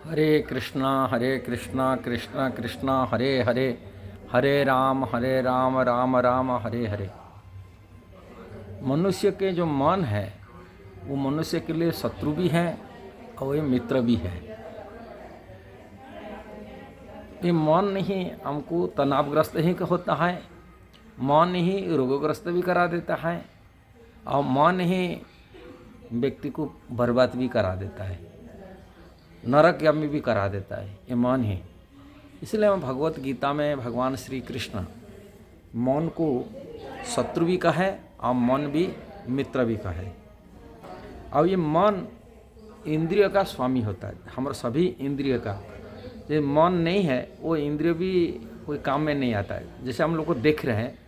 हरे कृष्णा कृष्णा कृष्णा हरे हरे, हरे राम राम राम हरे हरे। मनुष्य के जो मन है वो मनुष्य के लिए शत्रु भी है और ये मित्र भी है। ये मन ही हमको तनावग्रस्त ही होता है, मन ही रोगग्रस्त भी करा देता है और मन ही व्यक्ति को बर्बाद भी करा देता है, नरकगामी भी करा देता है, ये मन ही। इसलिए हम भगवत गीता में भगवान श्री कृष्ण मन को शत्रु भी कहे और मन भी मित्र भी कहे। और ये मन इंद्रिय का स्वामी होता है, हमारे सभी इंद्रिय का। जो मन नहीं है वो इंद्रिय भी कोई काम में नहीं आता है। जैसे हम लोग को देख रहे हैं,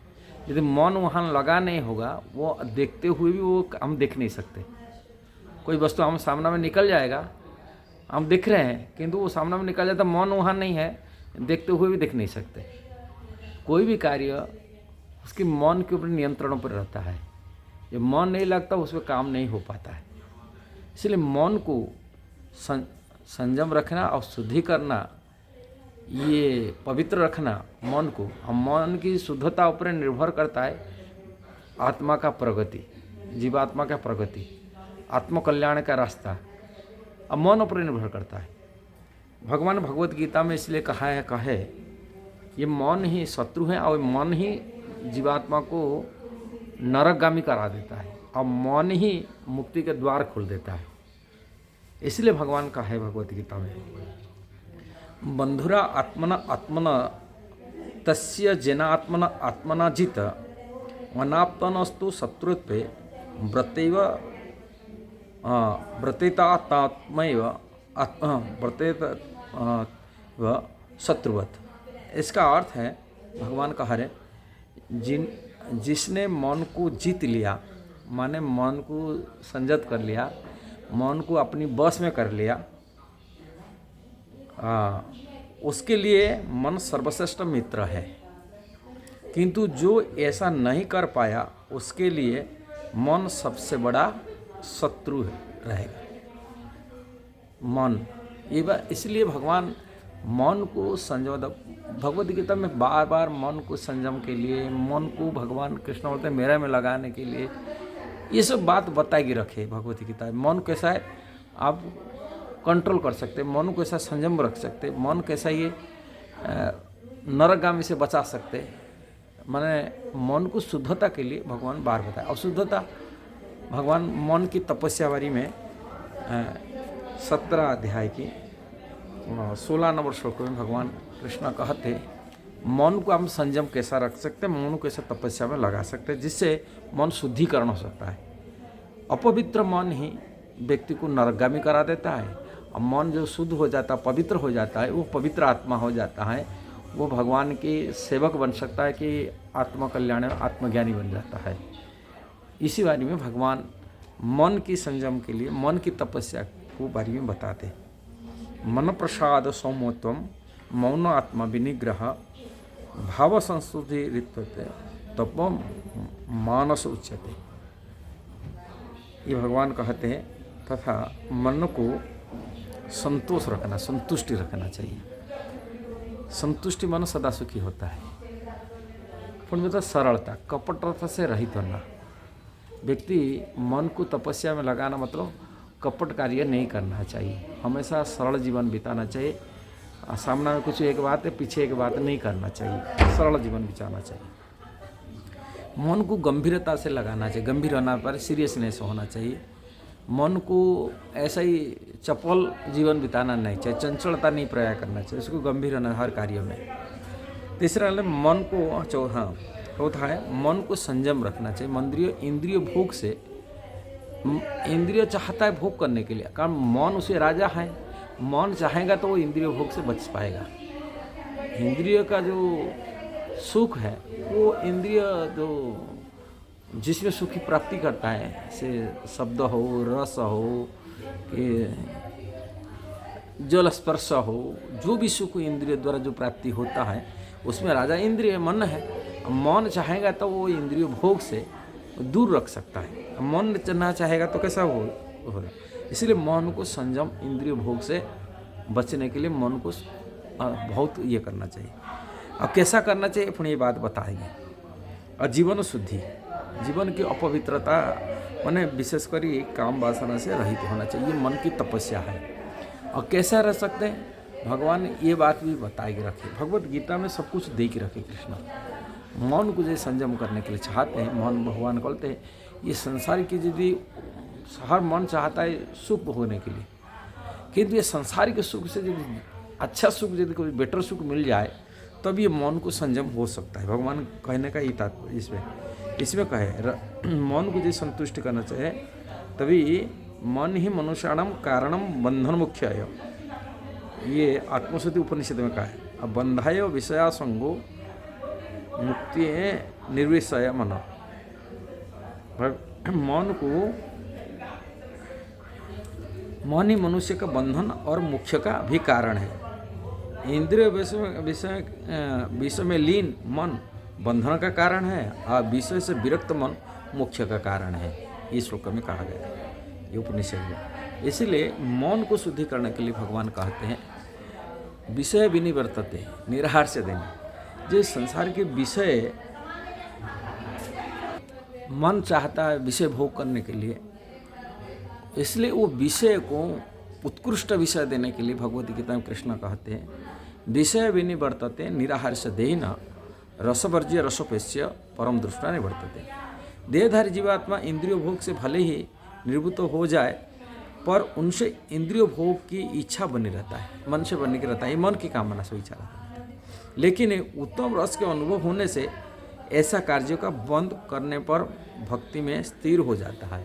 यदि मन वहाँ लगा नहीं होगा, वो देखते हुए भी वो हम देख नहीं सकते। कोई वस्तु हम सामने में निकल जाएगा, हम देख रहे हैं किंतु वो सामने में निकल जाता, मन वहाँ नहीं है, देखते हुए भी देख नहीं सकते। कोई भी कार्य उसके मन के ऊपर नियंत्रणों पर रहता है। ये मन नहीं लगता उसमें काम नहीं हो पाता है। इसलिए मन को संयम रखना और शुद्धि करना, ये पवित्र रखना मन को, मन की शुद्धता ऊपर निर्भर करता है आत्मा का प्रगति, जीवात्मा का प्रगति, आत्मकल्याण का रास्ता अब मन पर निर्भर करता है। भगवान भगवत गीता में इसलिए कहे ये मन ही शत्रु है और मन ही जीवात्मा को नरकगामी करा देता है और मन ही मुक्ति के द्वार खोल देता है। इसलिए भगवान का है भगवत गीता में, बंधुरा आत्मना आत्मना तस्य जेनात्मना आत्मना जित अनाप्तनस्तु शत्रुत्वे व्रतेतात्मैव व्रतेत शत्रुवत। इसका अर्थ है, भगवान कह रहे जिसने मन को जीत लिया, माने मन को संयत कर लिया, मन को अपनी बस में कर लिया, उसके लिए मन सर्वश्रेष्ठ मित्र है। किंतु जो ऐसा नहीं कर पाया उसके लिए मन सबसे बड़ा शत्रु रहेगा। मन ये इसलिए भगवान मन को संयम, भगवत गीता में बार बार मन को संयम के लिए, मन को भगवान कृष्ण बोलते हैं मेरा में लगाने के लिए ये सब बात बताएगी रखे भगवत गीता में। मन कैसा है आप कंट्रोल कर सकते, मन को ऐसा संयम रख सकते, मन कैसा ये नरकगामी से बचा सकते, माने मन को शुद्धता के लिए भगवान बार बताए। और शुद्धता भगवान मन की तपस्या वारी में 17 अध्याय की 16 नंबर श्लोक में भगवान कृष्ण कहते मन को हम संयम कैसा रख सकते, मन को कैसे तपस्या में लगा सकते जिससे मन शुद्धिकरण हो सकता है। अपवित्र मन ही व्यक्ति को नरकगामी करा देता है और मन जो शुद्ध हो जाता है, पवित्र हो जाता है, वो पवित्र आत्मा हो जाता है, वो भगवान के सेवक बन सकता है कि आत्मकल्याण आत्मज्ञानी बन जाता है। इसी बारे में भगवान मन की संयम के लिए मन की तपस्या को बारे में बताते। मन प्रसाद सौम्यत्वम मौन आत्मा विनिग्रह भाव संस्तुति ऋत्वते तप मानस उच्यते। ये भगवान कहते हैं तथा मन को संतोष रखना, संतुष्टि रखना चाहिए। संतुष्टि मन सदा सुखी होता है। पुण्यता सरलता, कपटता से रहित होना। व्यक्ति मन को तपस्या में लगाना मतलब कपट कार्य नहीं करना चाहिए, हमेशा सरल जीवन बिताना चाहिए। सामने में कुछ एक बात है, पीछे एक बात नहीं करना चाहिए, सरल जीवन बिताना चाहिए। मन को गंभीरता से लगाना चाहिए, गंभीर होना पर सीरियसनेस होना चाहिए। मन को ऐसा ही चपल जीवन बिताना नहीं चाहिए, चंचलता नहीं प्रयास करना चाहिए, उसको गंभीर होना हर कार्य में। तीसरा मन को चौथा है मन को संयम रखना चाहिए। इंद्रिय भोग से, इंद्रिय चाहता है भोग करने के लिए, कारण मन उसे राजा है, मन चाहेगा तो वो इंद्रिय भोग से बच पाएगा। इंद्रिय का जो सुख है वो इंद्रिय जो जिसमें सुख की प्राप्ति करता है, से शब्द हो, रस हो, जल स्पर्श हो, जो भी सुख इंद्रिय द्वारा जो प्राप्ति होता है उसमें राजा इंद्रिय मन है। मन चाहेगा तो वो इंद्रिय भोग से दूर रख सकता है, मन ना चाहेगा तो कैसा हो। इसलिए मन को संयम इंद्रिय भोग से बचने के लिए मन को बहुत ये करना चाहिए। और कैसा करना चाहिए अपनी ये बात बताएंगे। और जीवन शुद्धि, जीवन की अपवित्रता माने विशेषकर काम वासना से रहित होना चाहिए, मन की तपस्या है। और कैसा रह सकते हैं, भगवान ने ये बात भी बताई के रखे, भगवत गीता में सब कुछ दे के रखे। कृष्ण मन को जो संयम करने के लिए चाहते हैं, मन भगवान कहते हैं ये संसार की यदि हर मन चाहता है सुख होने के लिए, किंतु ये संसार के सुख से यदि अच्छा सुख, यदि कोई बेटर सुख मिल जाए तब ये मन को संयम हो सकता है। भगवान कहने का ये तात्पर्य इसमें कहे मन को जो संतुष्ट करना चाहिए, तभी मन ही मनुष्याणाम कारणम बंधन मुख्य है। ये आत्मश्रुति उपनिषद में कहा है। अब बंधाय विषयासंगो मुक्ति निर्विषय मन, मन ही मनुष्य का बंधन और मुख्य का भी कारण है। इंद्रिय विषय में लीन मन बंधन का कारण है और विषय से विरक्त मन मुख्य का कारण है। इस श्लोक में कहा गया है, ये उपनिषद में। इसलिए मन को शुद्धि करने के लिए भगवान कहते हैं विषय विनिवर्तते, निराहार से देना। जो संसार के विषय मन चाहता है विषय भोग करने के लिए, इसलिए वो विषय को उत्कृष्ट विषय देने के लिए भगवद गीता में कृष्ण कहते हैं विषय विनिवर्तते निराहार से देना रसवर्ज्य रसोपेश्य परम दृष्टा निवर्तते। देहधारी जीवात्मा इंद्रिय भोग से भले ही निवृत्त हो जाए, पर उनसे इंद्रिय भोग की इच्छा बनी रहता है, मन से बनने के रहता है, मन की कामना से इच्छा रहता है। लेकिन उत्तम रस के अनुभव होने से ऐसा कार्यों का बंद करने पर भक्ति में स्थिर हो जाता है।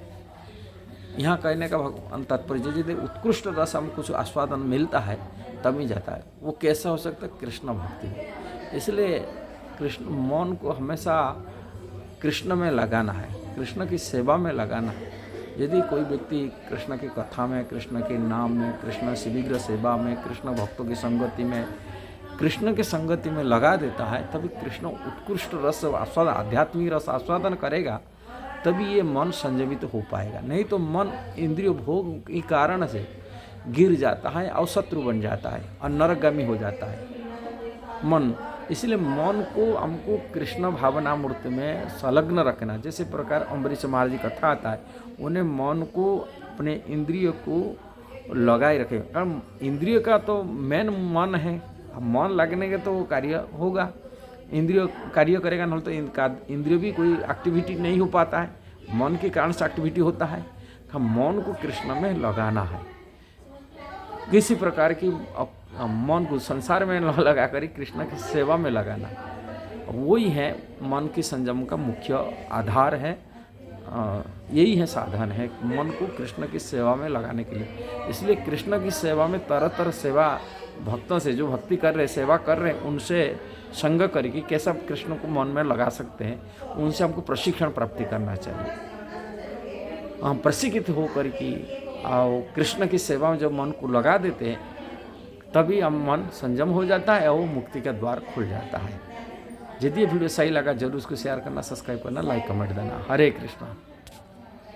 यहाँ कहने का भगवान तात्पर्य यदि उत्कृष्ट रस हम कुछ आस्वादन मिलता है तब ही जाता है। वो कैसा हो सकता है, कृष्ण भक्ति में। इसलिए कृष्ण मन को हमेशा कृष्ण में लगाना है, कृष्ण की सेवा में लगाना है। यदि कोई व्यक्ति कृष्ण की कथा में, कृष्ण के नाम में, कृष्ण शीघ्र सेवा में, कृष्ण भक्तों की संगति में, कृष्ण की संगति में लगा देता है, तभी कृष्ण उत्कृष्ट रस आस्वादन, आध्यात्मिक रस आस्वादन करेगा, तभी ये मन संयमित हो पाएगा। नहीं तो मन इंद्रिय भोग के कारण से गिर जाता है और शत्रु बन जाता है और नरकगामी हो जाता है मन। इसलिए मन को हमको कृष्ण भावना मूर्ति में संलग्न रखना। जैसे प्रकार अम्बरीश महाराज जी कथा आता है, उन्हें मन को अपने इंद्रिय को लगाए रखे। कारण इंद्रिय का तो मेन मन है, मन लगने के तो कार्य होगा, इंद्रिय कार्य करेगा, नहीं तो इंद्रिय भी कोई एक्टिविटी नहीं हो पाता है, मन के कारण से एक्टिविटी होता है। हम मन को कृष्ण में लगाना है, किसी प्रकार की मन को संसार में न लगा कर कृष्ण की सेवा में लगाना, वही है मन की संयम का मुख्य आधार है। यही है साधन है मन को कृष्ण की सेवा में लगाने के लिए। इसलिए कृष्ण की सेवा में तरह तरह सेवा भक्तों से, जो भक्ति कर रहे, सेवा कर रहे हैं, उनसे संग करके कैसा कृष्ण को मन में लगा सकते हैं, उनसे हमको प्रशिक्षण प्राप्ति करना चाहिए। हम प्रशिक्षित होकर के और कृष्ण की सेवा में जब मन को लगा देते हैं, तभी हम मन संयम हो जाता है और मुक्ति का द्वार खुल जाता है। यदि ये वीडियो सही लगा जरूर उसको शेयर करना, सब्सक्राइब करना, लाइक कमेंट देना। हरे कृष्णा।